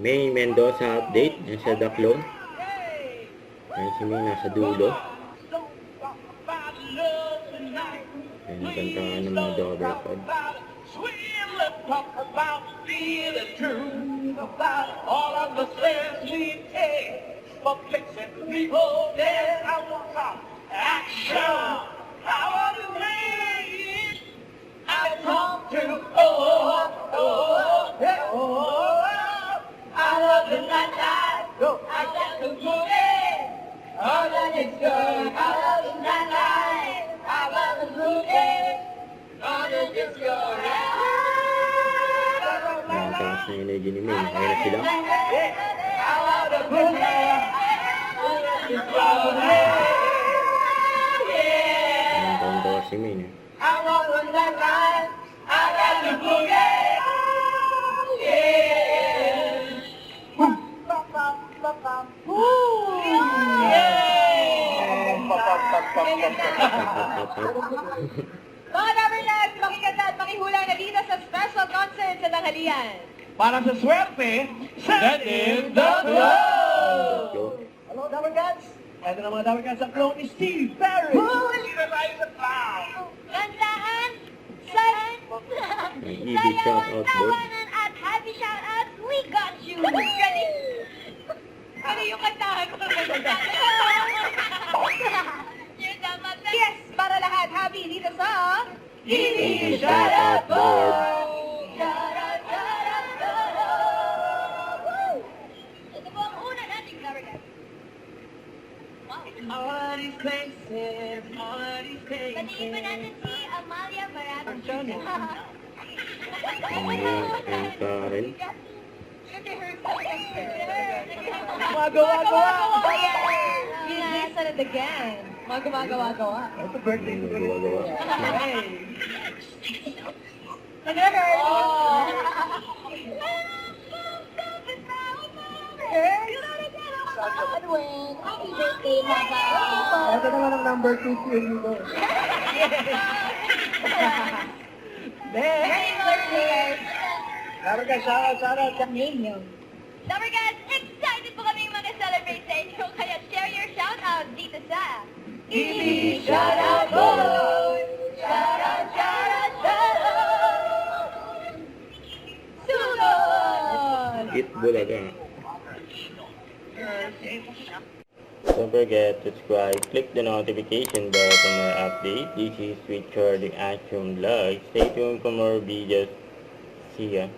May Mendoza update dyan sa Daklon. Ay, si May nasa dulo. Ay, nagantaan ng mga double pod. Talk about feeling true, about all of the steps we take for fixing people dead. I want some action. I want to raise. I talk to I love the night. I got the movie. All that is good. I love the night. I love the movie. All that is good. Nakataas na energy ni May. Kaya na sila. Ang taon-tawa si May. Mga Dabarlags, makikanta at makihula na dito sa special concert sa tanghalian. Para sa swerte, set is the flow! Hello, Dabarcats! Ito na mga Dabarcats, ang clone ni Steve Perry! Sino tayo sa clown? Kantahan, sayan, EB shout out, boy. tawanan at happy shout out, we got you! Galing! Ano yung kantahan ko? Yes, para lahat, happy dito sa EB shout out, boy. Ito po ang una nating Dabarcats. All these places, all these Batiin pa natin places. si Amalia Barato. Ang Karen. Magawa-gawa! Nasa na again. Mga gumagawa-gawa. Ito birthday ko rin. Gawa-gawa. Hey! Nag-rehearse. Edwin, happy birthday, Mama. Ito naman ang number 2 si Emilio. Happy birthday. Dabarcats, shoutout! Name yun. Dabarcats, excited po kami mag-celebrate sa inyo, kaya share your shoutout dito sa EB Shoutout Boy! Shoutout, shoutout, shoutout! Sunod! Eat Bulaga. Don't forget to subscribe, click the notification bell for more updates. This is Sweet Charlie Action Vlog. Stay tuned for more videos. See ya.